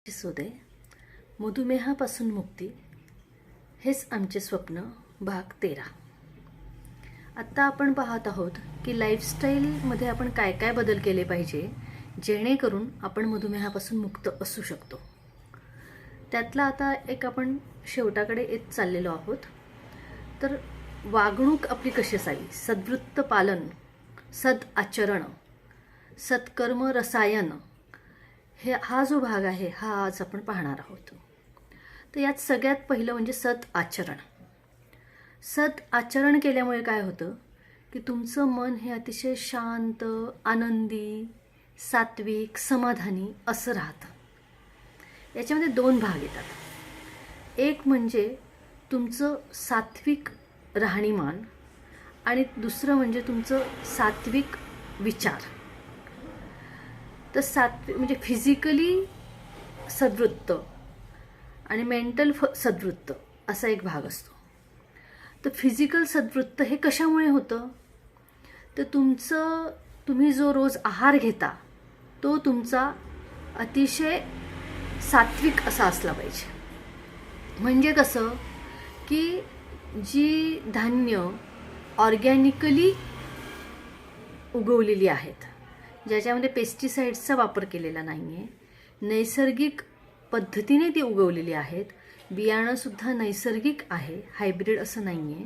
असू मधुमेहापासून मुक्ती हेच आमचे स्वप्न भाग 13. आत्ता आपण पाहत आहोत की लाईफस्टाईलमध्ये आपण काय काय बदल केले पाहिजे जेणेकरून आपण मधुमेहापासून मुक्त असू शकतो. त्यातला आता एक आपण शेवटाकडे येत चाललेलो आहोत. तर वागणूक आपली कशी असावी, सद्वृत्त पालन, सद आचरण, सत्कर्म रसायन, हा जो भाग आहे हा आज आपण पाहणार आहोत. तर यात सगळ्यात पहिलं म्हणजे सत आचरण. सत आचरण केल्यामुळे काय होतं की तुमचं मन हे अतिशय शांत, आनंदी, सात्विक, समाधानी असं राहतं. याच्यामध्ये दोन भाग येतात. एक म्हणजे तुमचं सात्विक राहणीमान आणि दुसरं म्हणजे तुमचं सात्विक विचार. तर सात्विक म्हणजे फिजिकली सद्वृत्त आणि मेंटल सद्वृत्त असा एक भाग असतो. तर फिजिकल सद्वृत्त हे कशामुळे होतं, तर तुम्ही जो रोज आहार घेता तो तुमचा अतिशय सात्विक असा असला पाहिजे. म्हणजे कसं की जी धान्य ऑर्गॅनिकली उगवलेली आहेत, ज्याच्यामध्ये पेस्टिसाइड्सचा वापर केलेला नाही आहे, नैसर्गिक पद्धतीने ती उगवलेली आहेत, बियाणंसुद्धा नैसर्गिक आहे, हायब्रिड असं नाही आहे,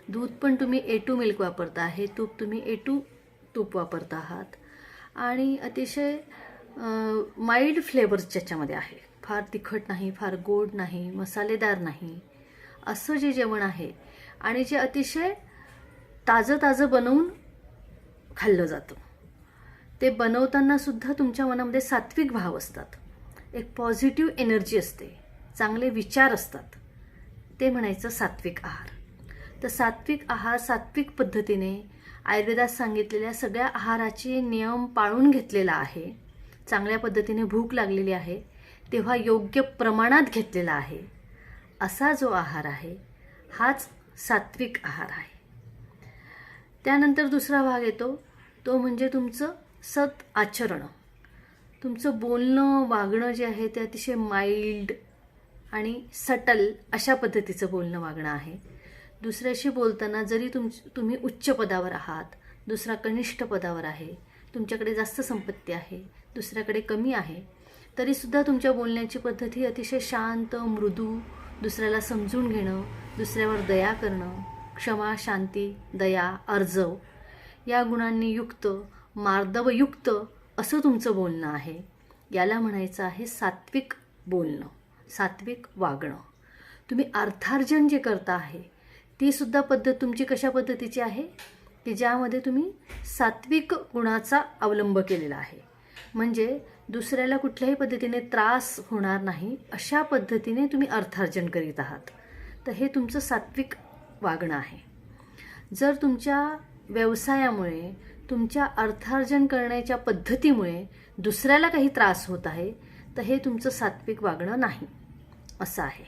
दूध पण तुम्ही A2 मिल्क वापरता आहे, तूप तुम्ही A2 तूप वापरता आहात आणि अतिशय माइल्ड फ्लेवर्स ज्याच्यामध्ये आहे, फार तिखट नाही, फार गोड नाही, मसालेदार नाही, असं जे जेवण आहे आणि जे अतिशय ताजं बनवून खाल्लं जातं. ते बनवताना सुद्धा तुमच्या मनामध्ये सात्विक भाव असतात, एक पॉझिटिव्ह एनर्जी असते, चांगले विचार असतात, ते म्हणायचं सात्विक आहार. तर सात्विक आहार सात्विक पद्धतीने आयुर्वेदात सांगितलेल्या सगळ्या आहाराचे नियम पाळून घेतलेला आहे, चांगल्या पद्धतीने भूक लागलेली आहे तेव्हा योग्य प्रमाणात घेतलेला आहे, असा जो आहार आहे हाच सात्विक आहार आहे. त्यानंतर दुसरा भाग येतो तो म्हणजे तुमचं सत आचरण. तुमचं बोलणं वागणं जे आहे ते अतिशय माइल्ड आणि सटल अशा पद्धतीचं बोलणं वागणं आहे. दुसऱ्याशी बोलताना जरी तुम्ही उच्च पदावर आहात, दुसरा कनिष्ठ पदावर आहे, तुमच्याकडे जास्त संपत्ती आहे, दुसऱ्याकडे कमी आहे, तरीसुद्धा तुमच्या बोलण्याची पद्धत ही अतिशय शांत, मृदू, दुसऱ्याला समजून घेणं, दुसऱ्यावर दया करणं, क्षमा, शांती, दया, अर्जव या गुणांनी युक्त, मार्दवयुक्त असं तुमचं बोलणं आहे. याला म्हणायचं आहे सात्विक बोलणं, सात्विक वागणं. तुम्ही अर्थार्जन जे करता आहे ती सुद्धा पद्धत तुमची कशा पद्धतीची आहे की ज्यामध्ये तुम्ही सात्विक गुणाचा अवलंब केलेला आहे. म्हणजे दुसऱ्याला कुठल्याही पद्धतीने त्रास होणार नाही अशा पद्धतीने तुम्ही अर्थार्जन करीत आहात. तर हे तुमचं सात्विक वागणं आहे. जर तुमच्या व्यवसायामुळे, तुमच्या अर्थार्जन करण्याच्या पद्धतीमुळे दुसऱ्याला काही त्रास होत आहे तर हे तुमचं सात्विक वागणं नाही असं आहे.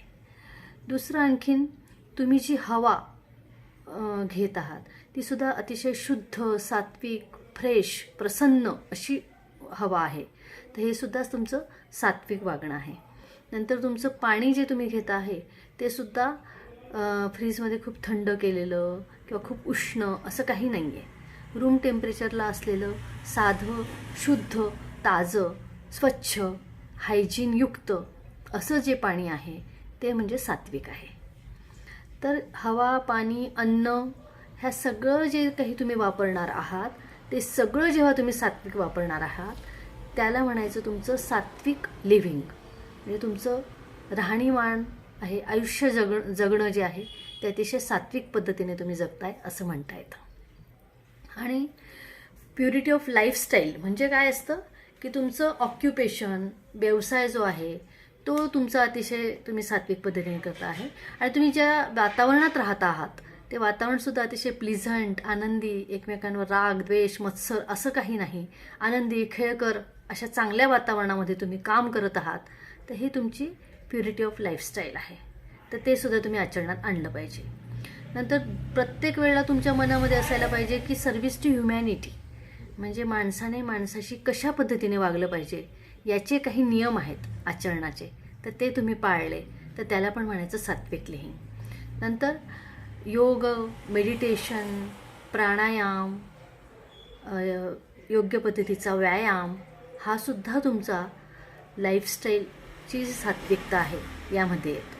दुसरं आणखीन तुम्ही जी हवा घेत आहात ती सुद्धा अतिशय शुद्ध, सात्विक, फ्रेश, प्रसन्न अशी हवा आहे. तर हे सुद्धा तुमचं सात्विक वागणं आहे. नंतर तुमचं पाणी जे तुम्ही घेत आहे ते सुद्धा फ्रीजमध्ये खूप थंड केलेलं किंवा खूप उष्ण असं काही नाही आहे. रूम टेम्परेचरला असलेलं साधं, शुद्ध, ताजं, स्वच्छ, हायजीनयुक्त असं जे पाणी आहे ते म्हणजे सात्विक आहे. तर हवा, पाणी, अन्न ह्या सगळं जे काही तुम्ही वापरणार आहात ते सगळं जेव्हा तुम्ही सात्विक वापरणार आहात त्याला म्हणायचं तुमचं सात्विक लिव्हिंग. म्हणजे तुमचं राहणीमान आहे, आयुष्य जगणं जे आहे ते अतिशय सात्विक पद्धतीने तुम्ही जगताय असं म्हणता येतं. आणि प्युरिटी ऑफ लाईफस्टाईल म्हणजे काय असतं की तुमचं ऑक्युपेशन, व्यवसाय जो आहे तो तुमचा अतिशय तुम्ही सात्विक पद्धतीने करता आहे आणि तुम्ही ज्या वातावरणात राहता आहात ते वातावरणसुद्धा अतिशय प्लीझंट, आनंदी, एकमेकांवर राग, द्वेष, मत्सर असं काही नाही, आनंदी, खेळकर अशा चांगल्या वातावरणामध्ये तुम्ही काम करत आहात. तर ही तुमची प्युरिटी ऑफ लाईफस्टाईल आहे. तर ते सुद्धा तुम्ही आचरणात आणलं पाहिजे. नंतर प्रत्येक वेळेला तुमच्या मनामध्ये असायला पाहिजे की सर्व्हिस टू ह्युमॅनिटी, म्हणजे माणसाने माणसाशी कशा पद्धतीने वागलं पाहिजे याचे काही नियम आहेत आचरणाचे, तर ते तुम्ही पाळले तर त्याला पण म्हणायचं सात्विक लिव्हिंग. नंतर योग, मेडिटेशन, प्राणायाम, योग्य पद्धतीचा व्यायाम हा सुद्धा तुमचा लाईफस्टाईलची जी सात्विकता आहे यामध्ये येतो.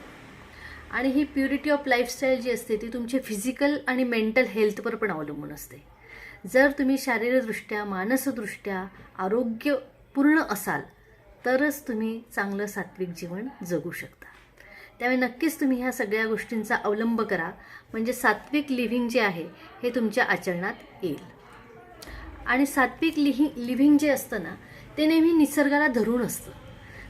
आणि ही प्युरिटी ऑफ लाईफस्टाईल जी असते ती तुमची फिजिकल आणि मेंटल हेल्थवर पण अवलंबून असते. जर तुम्ही शारीरिकदृष्ट्या, मानसदृष्ट्या आरोग्यपूर्ण असाल तरच तुम्ही चांगलं सात्विक जीवन जगू शकता. त्यामुळे नक्कीच तुम्ही ह्या सगळ्या गोष्टींचा अवलंब करा, म्हणजे सात्विक लिव्हिंग जे आहे हे तुमच्या आचरणात येईल. आणि सात्विक लिव्हिंग जे असतं ना ते नेहमी निसर्गाला धरून असतं.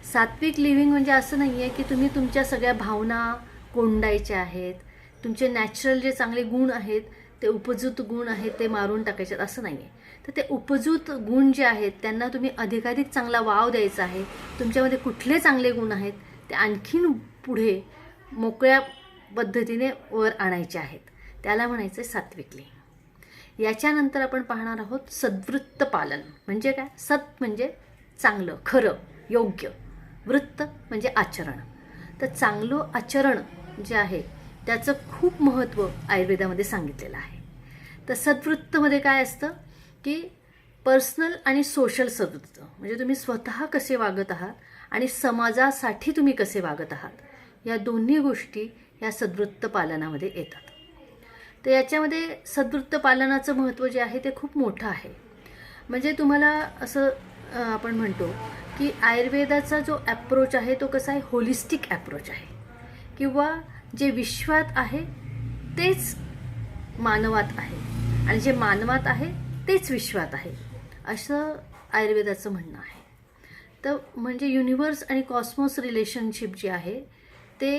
सात्विक लिव्हिंग म्हणजे असं नाही आहे की तुम्ही तुमच्या सगळ्या भावना कोंडायच्या आहेत, तुमचे नॅचरल जे चांगले गुण आहेत, ते उपजूत गुण आहेत ते मारून टाकायचे, असं नाही आहे. तर ते उपजूत गुण जे आहेत त्यांना तुम्ही अधिकाधिक चांगला वाव द्यायचा आहे. तुमच्यामध्ये कुठले चांगले गुण आहेत ते आणखीन पुढे मोकळ्या पद्धतीने वर आणायचे आहेत, त्याला म्हणायचं सात्विक लिव्हिंग. याच्यानंतर आपण पाहणार आहोत सद्वृत्त पालन. म्हणजे काय? सत म्हणजे चांगलं, खरं, योग्य. वृत्त म्हणजे आचरण. तर चांगलं आचरण जे आहे त्याचं खूप महत्त्व आयुर्वेदामध्ये सांगितलेलं आहे. तर सद्वृत्तमध्ये काय असतं की पर्सनल आणि सोशल सद्वृत्त, म्हणजे तुम्ही स्वतः कसे वागत आहात आणि समाजासाठी तुम्ही कसे वागत आहात, या दोन्ही गोष्टी या सद्वृत्त पालनामध्ये येतात. तर याच्यामध्ये सद्वृत्त पालनाचं महत्त्व जे आहे ते खूप मोठं आहे. म्हणजे तुम्हाला असं आपण म्हणतो की आयुर्वेदाचा जो ॲप्रोच आहे तो कसा आहे, होलिस्टिक ॲप्रोच आहे, किंवा जे विश्वात आहे तेच मानवात आहे आणि जे मानवात आहे तेच विश्वात आहे, असं आयुर्वेदाचं म्हणणं आहे. तर म्हणजे युनिव्हर्स आणि कॉस्मॉस रिलेशनशिप जे आहे ते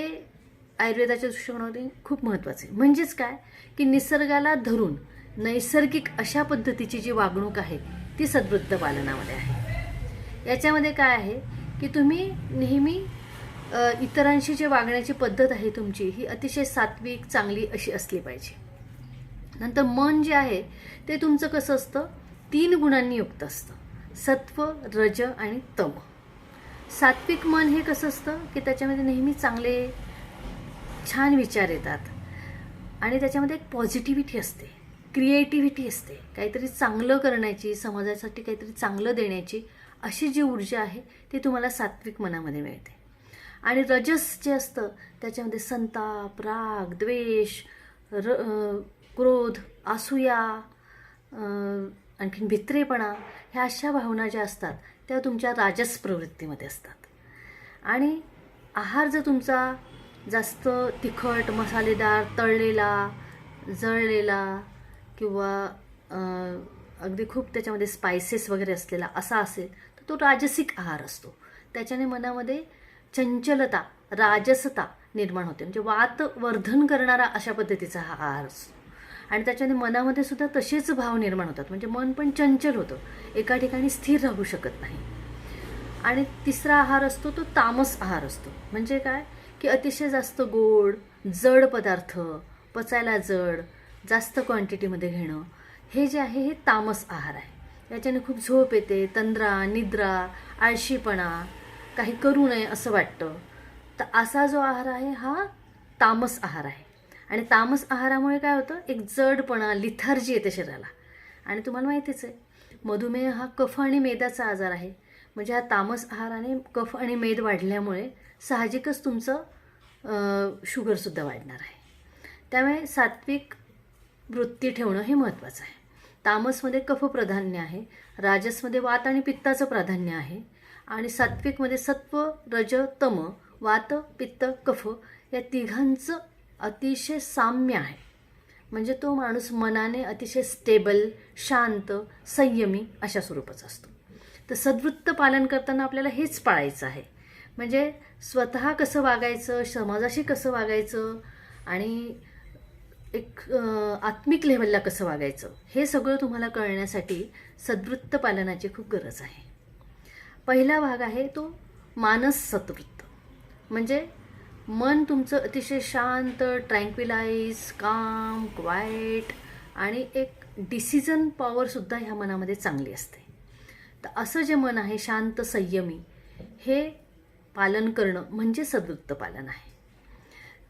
आयुर्वेदाच्या दृष्टिकोनातून खूप महत्त्वाचं आहे. म्हणजेच काय की निसर्गाला धरून नैसर्गिक अशा पद्धतीची जी वागणूक आहे ती सद्वृत्त पालनामध्ये आहे. याच्यामध्ये काय आहे की तुम्ही नेहमी इतरांशी जे वागण्याची पद्धत आहे तुमची ही अतिशय सात्विक, चांगली अशी असली पाहिजे. नंतर मन जे आहे ते तुमचं कसं असतं, 3 गुणांनी युक्त असतं, सत्व, रज आणि तम. सात्विक मन हे कसं असतं की त्याच्यामध्ये नेहमी चांगले छान विचार येतात आणि त्याच्यामध्ये एक पॉझिटिव्हिटी असते, क्रिएटिव्हिटी असते, काहीतरी चांगलं करण्याची, समाजासाठी काहीतरी चांगलं देण्याची अशी जी ऊर्जा आहे ती तुम्हाला सात्विक मनामध्ये मिळते. आणि रजस जे असतं त्याच्यामध्ये संताप, राग, द्वेष, क्रोध, असूया, आणखीन भित्रेपणा, ह्या अशा भावना ज्या असतात त्या तुमच्या राजस प्रवृत्तीमध्ये असतात. आणि आहार जर तुमचा जास्त तिखट, मसालेदार, तळलेला, जळलेला किंवा अगदी खूप त्याच्यामध्ये स्पायसेस वगैरे असलेला असा असेल तर तो राजसिक आहार असतो. त्याच्याने मनामध्ये चंचलता, राजसता निर्माण होते, म्हणजे वातवर्धन करणारा अशा पद्धतीचा हा आहार असतो. आणि त्याच्याने मनामध्ये सुद्धा तसेच भाव निर्माण होतात, म्हणजे मन पण चंचल होतं, एका ठिकाणी स्थिर राहू शकत नाही. आणि तिसरा आहार असतो तो तामस आहार असतो. म्हणजे काय की अतिशय जास्त गोड, जड पदार्थ, पचायला जड, जास्त क्वांटिटीमध्ये घेणं, हे जे आहे हे तामस आहार आहे. याच्याने खूप झोप येते, तंद्रा, निद्रा, आळशीपणा, काही करू नये असं वाटतं. तर असा जो आहार आहे हा तामस आहार आहे. आणि तामस आहारामुळे काय होतं, एक जडपणा, लिथार्जी येते शरीराला. आणि तुम्हाला माहितीच आहे मधुमेह हा कफ आणि मेदाचा आजार आहे. म्हणजे हा तामस आहाराने कफ आणि मेद वाढल्यामुळे साहजिकच तुमचं शुगरसुद्धा वाढणार आहे. त्यामुळे सात्विक वृत्ती ठेवणं हे महत्त्वाचं आहे. तामसमध्ये कफ प्राधान्य आहे, राजसमध्ये वात आणि पित्ताचं प्राधान्य आहे, आणि सात्विकमध्ये सत्व, रज, तम, वात, पित्त, कफ या तिघांचं अतिशय साम्य आहे. म्हणजे तो माणूस मनाने अतिशय स्टेबल, शांत, संयमी अशा स्वरूपाचा असतो. तर सद्वृत्त पालन करताना आपल्याला हेच पाळायचं आहे. म्हणजे स्वतः कसं वागायचं, समाजाशी कसं वागायचं आणि एक आत्मिक लेव्हलला कसं वागायचं, हे सगळं तुम्हाला कळण्यासाठी सद्वृत्त पालनाची खूप गरज आहे. पहिला भाग आहे तो मानस सद्वृत्त. म्हणजे मन तुमचं अतिशय शांत, ट्रँक्विलाइज, काम, क्वाईट आणि एक डिसिजन पॉवरसुद्धा ह्या मनामध्ये चांगली असते. तर असं जे मन आहे शांत संयमी, हे पालन करणं म्हणजे सद्वृत्त पालन आहे.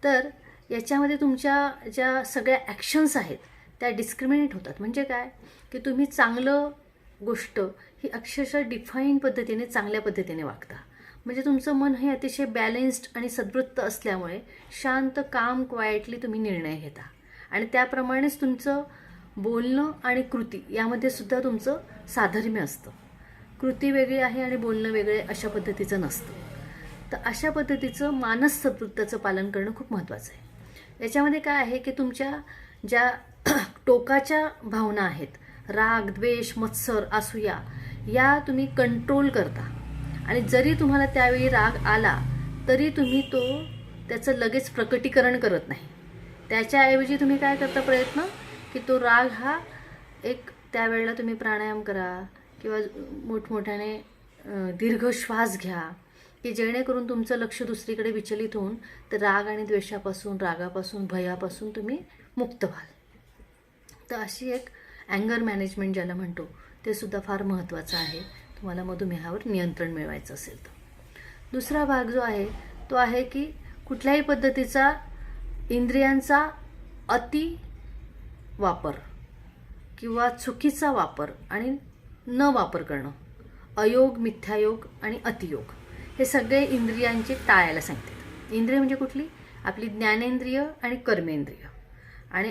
तर याच्यामध्ये तुमच्या ज्या सगळ्या ॲक्शन्स आहेत त्या डिस्क्रिमिनेट होतात. म्हणजे काय की तुम्ही चांगलं गोष्ट ही अक्षरशः डिफाईन पद्धतीने चांगल्या पद्धतीने वागता. म्हणजे तुमचं मन हे अतिशय बॅलेन्स्ड आणि सद्वृत्त असल्यामुळे शांत काम क्वायटली तुम्ही निर्णय घेता आणि त्याप्रमाणेच तुमचं बोलणं आणि कृती यामध्ये सुद्धा तुमचं साधर्म्य असतं. कृती वेगळी आहे आणि बोलणं वेगळे अशा पद्धतीचं नसतं. तर अशा पद्धतीचं मानस सद्वृत्ताचं पालन करणं खूप महत्त्वाचं आहे. याच्यामध्ये काय आहे की तुमच्या ज्या टोकाच्या भावना आहेत, राग, द्वेष, मत्सर, असूया, या तुम्ही कंट्रोल करता. आणि जरी तुम्हाला त्यावेळी राग आला तरी तुम्ही त्याचं लगेच प्रकटीकरण करत नाही. त्याच्याऐवजी तुम्ही काय करता प्रयत्न की तो राग हा एक त्यावेळेला तुम्ही प्राणायाम करा किंवा मोठमोठ्याने दीर्घ श्वास घ्या की जेणेकरून तुमचं लक्ष दुसरीकडे विचलित होऊन तर राग आणि द्वेषापासून, रागापासून, भयापासून तुम्ही मुक्त व्हाल. तर अशी एक अँगर मॅनेजमेंट ज्याला म्हणतो ते सुद्धा फार महत्त्वाचं आहे तुम्हाला मधुमेहावर नियंत्रण मिळवायचं असेल तर. दुसरा भाग जो आहे तो आहे की कुठल्याही पद्धतीचा इंद्रियांचा अति वापर किंवा चुकीचा वापर आणि न वापर करणं, अयोग, मिथ्यायोग आणि अतियोग, हे सगळे इंद्रियांचे टाळायला सांगतात. इंद्रिय म्हणजे कुठली? आपली ज्ञानेंद्रिय आणि कर्मेंद्रिय. आणि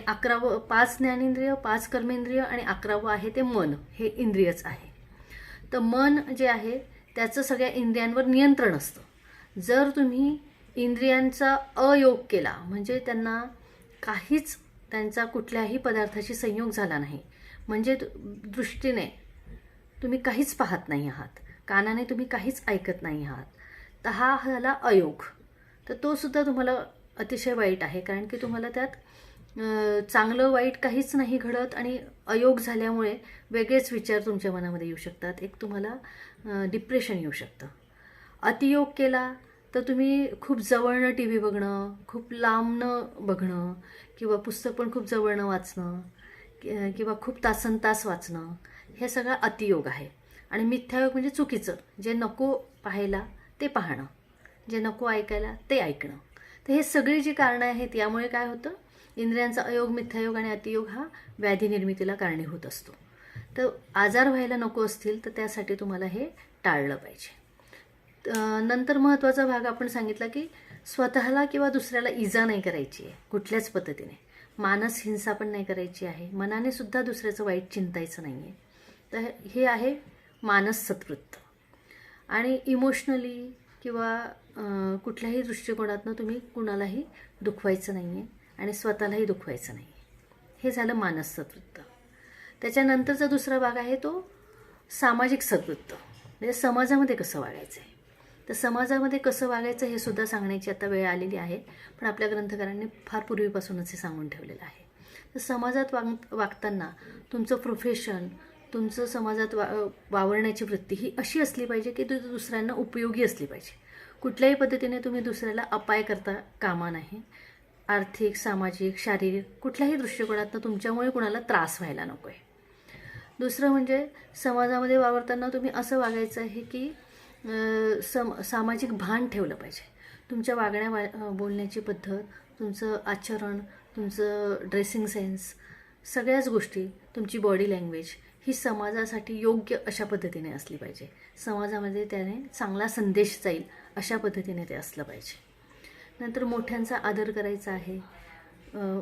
5 ज्ञानेंद्रिय, 5 कर्मेंद्रिय आणि 11वं आहे ते मन, हे इंद्रियच आहे. तर मन जे आहे त्याचं सगळ्या इंद्रियांवर नियंत्रण असतं. जर तुम्ही इंद्रियांचा अयोग केला म्हणजे त्यांचा कुठल्याही पदार्थाशी संयोग झाला नाही, म्हणजे दृष्टीने तुम्ही काहीच पाहत नाही आहात, कानाने तुम्ही काहीच ऐकत नाही आहात, तर हा झाला अयोग. तर तो सुद्धा तुम्हाला अतिशय वाईट आहे, कारण की तुम्हाला त्यात चांगलं वाईट काहीच नाही घडत आणि अयोग झाल्यामुळे वेगळेच विचार तुमच्या मनामध्ये येऊ शकतात. एक तुम्हाला डिप्रेशन येऊ शकतं. अतियोग केला तर तुम्ही खूप जवळनं टी व्ही बघणं, खूप लांबनं बघणं किंवा पुस्तक पण खूप जवळनं वाचणं किंवा खूप तासनतास वाचणं, हे सगळं अतियोग आहे. आणि मिथ्यायोग म्हणजे चुकीचं, जे नको पाहायला ते पाहणं, जे नको ऐकायला ते ऐकणं. तर हे सगळी जी कारणं आहेत यामुळे काय होतं, इंद्रियांचा अयोग, मिथ्यायोग आणि अतियोग हा व्याधी निर्मितीला कारणीभूत असतो. तर आजार व्हायला नको असतील तर त्यासाठी तुम्हाला हे टाळलं पाहिजे. नंतर महत्त्वाचा भाग आपण सांगितला की स्वतःला किंवा दुसऱ्याला इजा नाही करायची आहे कुठल्याच पद्धतीने. मानस हिंसा पण नाही करायची आहे, मनाने सुद्धा दुसऱ्याचं वाईट चिंतायचं नाही आहे. तर हे आहे मानस सद्वृत्त. आणि इमोशनली किंवा कुठल्याही दृष्टिकोनातनं तुम्ही कुणालाही दुखवायचं नाही आहे आणि स्वतःलाही दुखवायचं नाही आहे. हे झालं मानस सद्वृत्त. त्याच्यानंतरचा दुसरा भाग आहे तो सामाजिक सद्वृत्त, म्हणजे समाजामध्ये कसं वागायचं आहे. तर समाजामध्ये कसं वागायचं हे सुद्धा सांगण्याची आता वेळ आलेली आहे, पण आपल्या ग्रंथकारांनी फार पूर्वीपासूनच हे सांगून ठेवलेलं आहे. तर समाजात वागताना तुमचं प्रोफेशन, तुमचं समाजात वावरण्याची वृत्ती ही अशी असली पाहिजे की ती दुसऱ्यांना उपयोगी असली पाहिजे. कुठल्याही पद्धतीने तुम्ही दुसऱ्याला अपाय करता कामा नाही. आर्थिक, सामाजिक, शारीरिक कुठल्याही दृष्टिकोनातनं तुमच्यामुळे कुणाला त्रास व्हायला नको आहे. दुसरं म्हणजे समाजामध्ये वावरताना तुम्ही असं वागायचं आहे की सामाजिक भान ठेवलं पाहिजे. तुमच्या बोलण्याची पद्धत, तुमचं आचरण, तुमचं ड्रेसिंग सेन्स, सगळ्याच गोष्टी, तुमची बॉडी लँग्वेज ही समाजासाठी योग्य अशा पद्धतीने असली पाहिजे. समाजामध्ये त्याने चांगला संदेश जाईल अशा पद्धतीने ते असलं पाहिजे. नंतर मोठ्यांचा आदर करायचा आहे.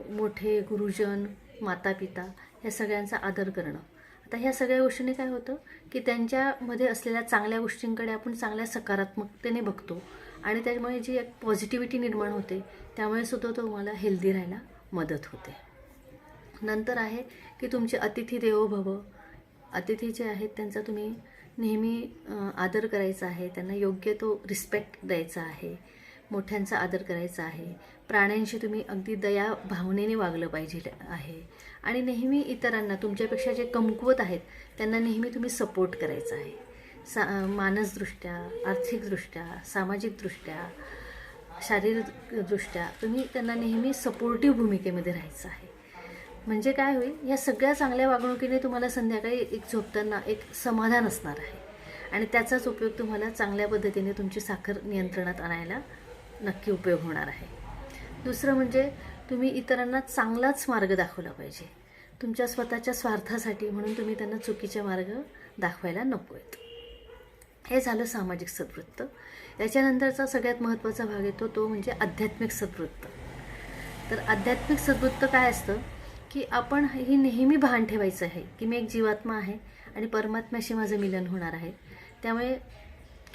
मोठे गुरुजन, माता पिता ह्या सगळ्यांचा आदर करणं. आता ह्या सगळ्या गोष्टींनी काय होतं की त्यांच्यामध्ये असलेल्या चांगल्या गोष्टींकडे आपण चांगल्या सकारात्मकतेने बघतो आणि त्यामुळे जी एक पॉझिटिव्हिटी निर्माण होते, त्यामुळे सुद्धा तुम्हाला हेल्दी राहायला मदत होते. नंतर आहे की तुमचे अतिथी देवो भव. अतिथी जे आहेत त्यांचा तुम्ही नेहमी आदर करायचा आहे, त्यांना योग्य तो रिस्पेक्ट द्यायचा आहे, मोठ्यांचा आदर करायचा आहे. प्राण्यांशी तुम्ही अगदी दया भावनेने वागलं पाहिजे आहे आणि नेहमी इतरांना, तुमच्यापेक्षा जे कमकुवत आहेत त्यांना नेहमी तुम्ही सपोर्ट करायचा आहे. मानसदृष्ट्या, आर्थिकदृष्ट्या, सामाजिकदृष्ट्या, शारीरिकदृष्ट्या तुम्ही त्यांना नेहमी सपोर्टिव्ह भूमिकेमध्ये राहायचं आहे. म्हणजे काय होईल, या सगळ्या चांगल्या वागणुकीने तुम्हाला संध्याकाळी एक झोपताना एक समाधान असणार आहे आणि त्याचाच उपयोग तुम्हाला चांगल्या पद्धतीने तुमची साखर नियंत्रणात आणायला नक्की उपयोग होणार आहे. दुसरं म्हणजे तुम्ही इतरांना चांगलाच मार्ग दाखवला पाहिजे. तुमच्या स्वतःच्या स्वार्थासाठी म्हणून तुम्ही त्यांना चुकीचे मार्ग दाखवायला नको आहेत. हे झालं सामाजिक सद्वृत्त. याच्यानंतरचा सगळ्यात महत्त्वाचा भाग येतो तो म्हणजे आध्यात्मिक सद्वृत्त. तर आध्यात्मिक सद्वृत्त काय असतं की आपण हे नेहमी भान ठेवायचं आहे की मी एक जीवात्मा आहे आणि परमात्म्याशी माझं मिलन होणार आहे. त्यामुळे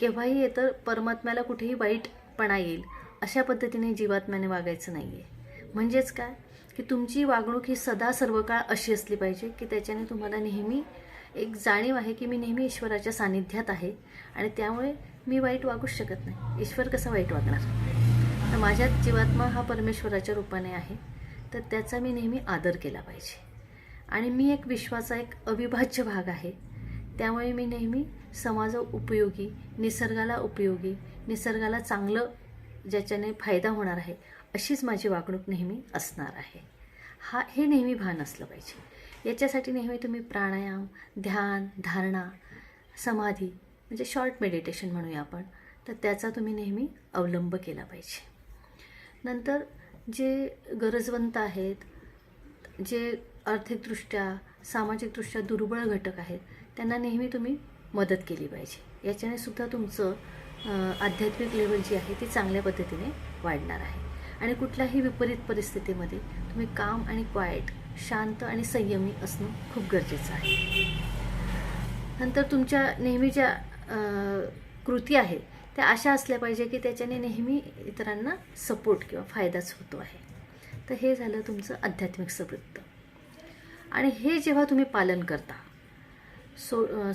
केव्हाही येतं परमात्म्याला कुठेही वाईटपणा येईल अशा पद्धतीने जीवात्म्याने वागायचं नाही आहे. म्हणजेच काय की तुमची वागणूक ही सदा सर्व काळ अशी असली पाहिजे की त्याच्याने तुम्हाला नेहमी एक जाणीव आहे की मी नेहमी ईश्वराच्या सानिध्यात आहे आणि त्यामुळे मी वाईट वागूच शकत नाही. ईश्वर कसा वाईट वागणार? तर माझ्यात जीवात्मा हा परमेश्वराच्या रूपाने आहे, तर त्याचा मी नेहमी आदर केला पाहिजे आणि मी एक विश्वाचा एक अविभाज्य भाग आहे. त्यामुळे मी नेहमी समाज उपयोगी, निसर्गाला उपयोगी, निसर्गाला चांगलं ज्याच्याने फायदा होणार आहे अशीच माझी वागणूक नेहमी असणार आहे. हे नेहमी भान असलं पाहिजे. याच्यासाठी नेहमी तुम्ही प्राणायाम, ध्यान, धारणा, समाधी म्हणजे शॉर्ट मेडिटेशन म्हणूया आपण, तर त्याचा तुम्ही नेहमी अवलंब केला पाहिजे. नंतर जे गरजवंत आहेत, जे आर्थिकदृष्ट्या, सामाजिकदृष्ट्या दुर्बळ घटक आहेत, त्यांना नेहमी तुम्ही मदत केली पाहिजे. याच्याने सुद्धा तुमचं आध्यात्मिक लेवल जी आहे ती चांगल्या पद्धतीने वाढणार आहे. आणि कुठल्याही विपरीत परिस्थितीमध्ये तुम्ही काम आणि क्वाईट, शांत आणि संयमी असणं खूप गरजेचं आहे. नंतर तुमच्या नेहमी ज्या कृती आहेत त्या अशा असल्या पाहिजे की त्याच्याने नेहमी इतरांना सपोर्ट किंवा फायदाच होतो आहे. तर हे झालं तुमचं आध्यात्मिक सद्वृत्त. आणि हे जेव्हा तुम्ही पालन करता,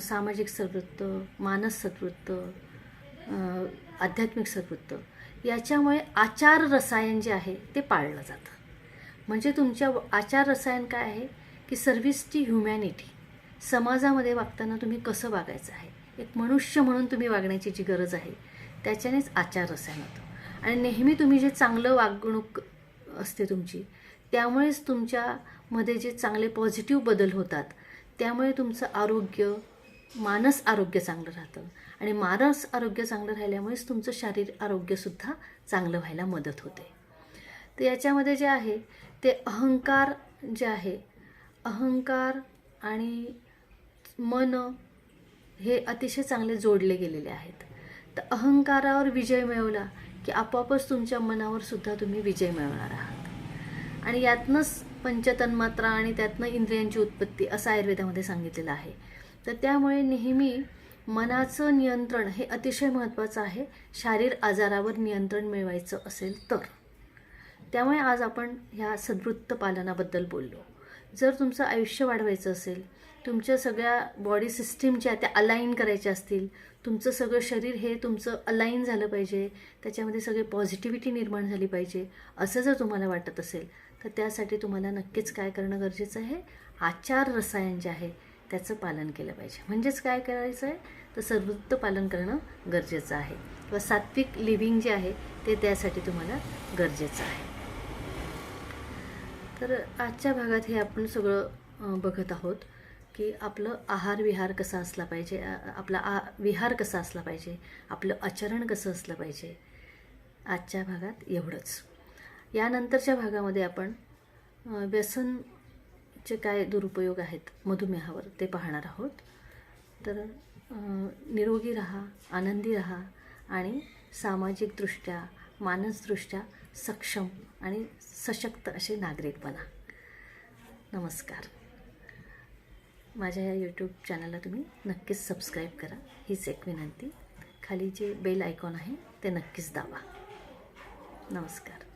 सामाजिक सद्वृत्त, मानस सद्वृत्त, आध्यात्मिक सद्वृत्त, याच्यामुळे आचार रसायन जे आहे ते पाळलं जातं. म्हणजे तुमच्या आचार रसायन काय आहे की सर्व्हिस टू ह्युमॅनिटी. समाजामध्ये वागताना तुम्ही कसं वागायचं आहे, एक मनुष्य म्हणून तुम्ही वागण्याची जी गरज आहे त्याच्यानेच आचार रसायन होतं. आणि नेहमी तुम्ही जे चांगलं वागणूक असते तुमची, त्यामुळेच तुमच्यामध्ये जे चांगले पॉझिटिव्ह बदल होतात. त्यामुळे तुमचं आरोग्य, मानस आरोग्य चांगलं राहतं आणि मानस आरोग्य चांगलं राहिल्यामुळेच तुमचं शारीरिक आरोग्यसुद्धा चांगलं व्हायला मदत होते. तर याच्यामध्ये जे आहे ते अहंकार जे आहे, अहंकार आणि मन हे अतिशय चांगले जोडले गेलेले आहेत. तर अहंकारावर विजय मिळवला की आपोआपच तुमच्या मनावर सुद्धा तुम्ही विजय मिळवणार आहात. आणि यातनंच पंचतन्मात्रा आणि त्यातनं इंद्रियांची उत्पत्ती असं आयुर्वेदामध्ये सांगितलेलं आहे. तर त्यामुळे नेहमी मनाचं नियंत्रण हे अतिशय महत्त्वाचं आहे शारीर आजारावर नियंत्रण मिळवायचं असेल तर. त्यामुळे आज आपण ह्या सद्वृत्त पालनाबद्दल बोललो. जर तुमचं आयुष्य वाढवायचं असेल, तुमच्या सगळ्या बॉडी सिस्टीम ज्या त्या अलाईन करायच्या असतील, तुमचं सगळं शरीर हे तुमचं अलाईन झालं पाहिजे, त्याच्यामध्ये सगळे पॉझिटिव्हिटी निर्माण झाली पाहिजे, असं जर तुम्हाला वाटत असेल तर त्यासाठी तुम्हाला नक्कीच काय करणं गरजेचं आहे, आचार रसायन जे आहे त्याचं पालन केलं पाहिजे. म्हणजेच काय करायचं आहे तर सद्वृत्त पालन करणं गरजेचं आहे किंवा सात्विक लिव्हिंग जे आहे ते त्यासाठी तुम्हाला गरजेचं आहे. तर आजच्या भागात हे आपण सगळं बघत आहोत की आपलं आहार विहार कसा असला पाहिजे, आपला विहार कसा असला पाहिजे, आपलं आचरण कसं असलं पाहिजे. आजच्या भागात एवढंच. यानंतरच्या भागामध्ये आपण व्यसनचे काय दुरुपयोग आहेत मधुमेहावर ते पाहणार आहोत. तर निरोगी राहा, आनंदी राहा आणि सामाजिकदृष्ट्या, मानसदृष्ट्या सक्षम आणि सशक्त असे नागरिक बना. नमस्कार. माझ्या या यूट्यूब चॅनलला तुम्ही नक्कीच सबस्क्राईब करा, हीच एक विनंती. खाली जे बेल आयकॉन आहे ते नक्कीच दाबा. नमस्कार.